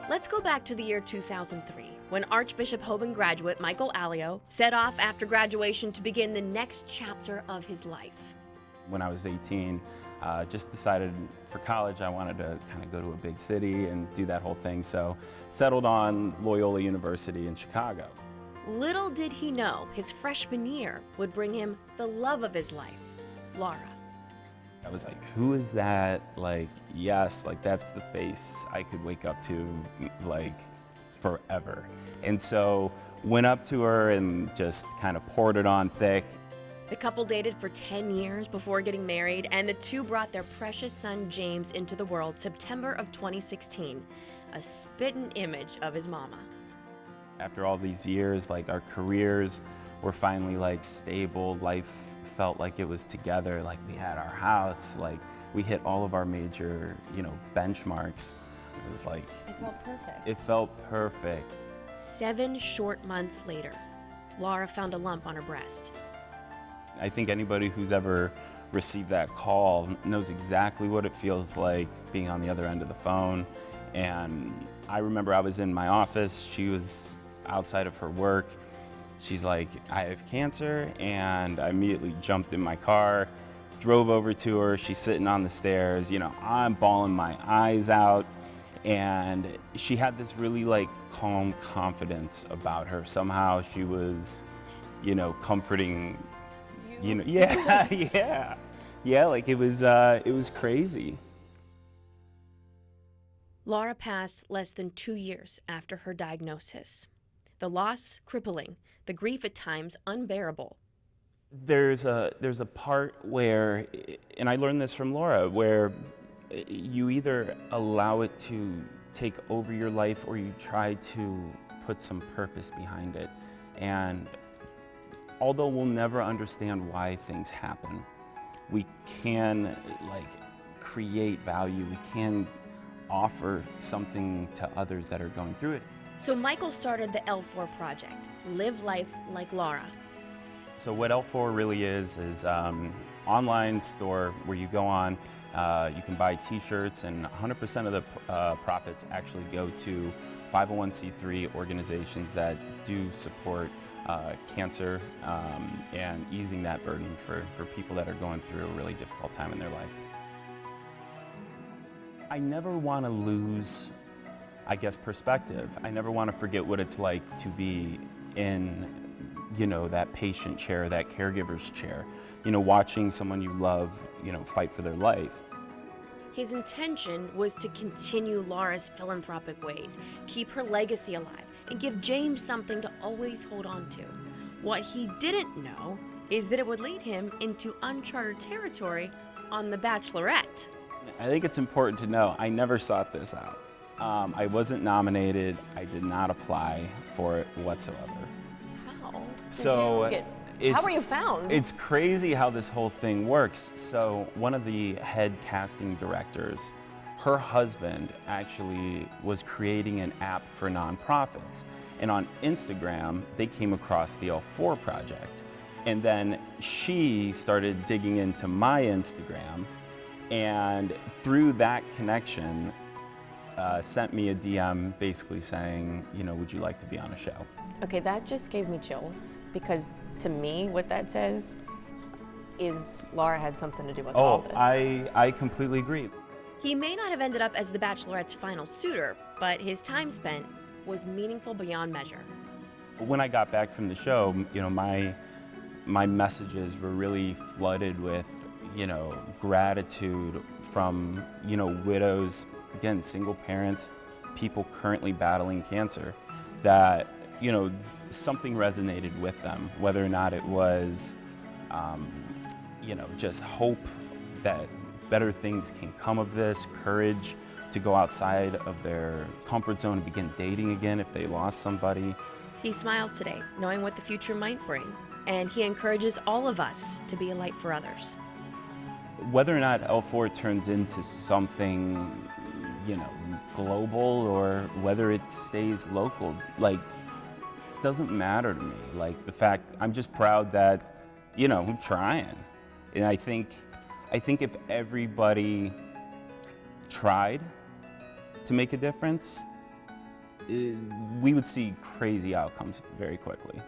Let's go back to the year 2003, when Archbishop Hoban graduate Michael Allio set off after graduation to begin the next chapter of his life. When I was 18, just decided for college I wanted to kind of go to a big city and do that whole thing, so settled on Loyola University in Chicago. Little did he know his freshman year would bring him the love of his life, Laura. I was like, who is that? Like, yes, like that's the face I could wake up to, like, forever. And so went up to her and just kind of poured it on thick. The couple dated for 10 years before getting married, and the two brought their precious son James into the world September of 2016, a spitting image of his mama. After all these years, like our careers were finally like stable, life felt like it was together, like we had our house, like we hit all of our major, benchmarks. It was like, It felt perfect. it felt perfect. 7 short months later, Laura found a lump on her breast. I think anybody who's ever received that call knows exactly what it feels like being on the other end of the phone. And I remember I was in my office, she was outside of her work. She's like, I have cancer, and I immediately jumped in my car, drove over to her. She's sitting on the stairs, I'm bawling my eyes out, and she had this really like calm confidence about her. Somehow she was, comforting, yeah, like it was crazy. Laura passed less than 2 years after her diagnosis. The loss crippling, the grief at times unbearable. There's a part where, and I learned this from Laura, where you either allow it to take over your life or you try to put some purpose behind it. And although we'll never understand why things happen, we can create value. We can offer something to others that are going through it. So Michael started the L4 project, Live Life Like Laura. So what L4 really is online store where you go on, you can buy t-shirts, and 100% of the profits actually go to 501c3 organizations that do support cancer and easing that burden for people that are going through a really difficult time in their life. I never want to lose, perspective. I never want to forget what it's like to be in, that patient chair, that caregiver's chair, watching someone you love, fight for their life. His intention was to continue Laura's philanthropic ways, keep her legacy alive, and give James something to always hold on to. What he didn't know is that it would lead him into uncharted territory on The Bachelorette. I think it's important to know I never sought this out. I wasn't nominated. I did not apply for it whatsoever. How? How were you found? It's crazy how this whole thing works. So one of the head casting directors, her husband actually was creating an app for nonprofits. And on Instagram, they came across the L4 project. And then she started digging into my Instagram, and through that connection, sent me a DM basically saying, would you like to be on a show? Okay, that just gave me chills, because to me, what that says is Laura had something to do with all this. I completely agree. He may not have ended up as The Bachelorette's final suitor, but his time spent was meaningful beyond measure. When I got back from the show, my messages were really flooded with, gratitude from, widows, again, single parents, people currently battling cancer, that, something resonated with them, whether or not it was, just hope that better things can come of this, courage to go outside of their comfort zone and begin dating again if they lost somebody. He smiles today, knowing what the future might bring, and he encourages all of us to be a light for others. Whether or not L4 turns into something, global, or whether it stays local, doesn't matter to me. The fact, I'm just proud that, I'm trying. And I think if everybody tried to make a difference, we would see crazy outcomes very quickly.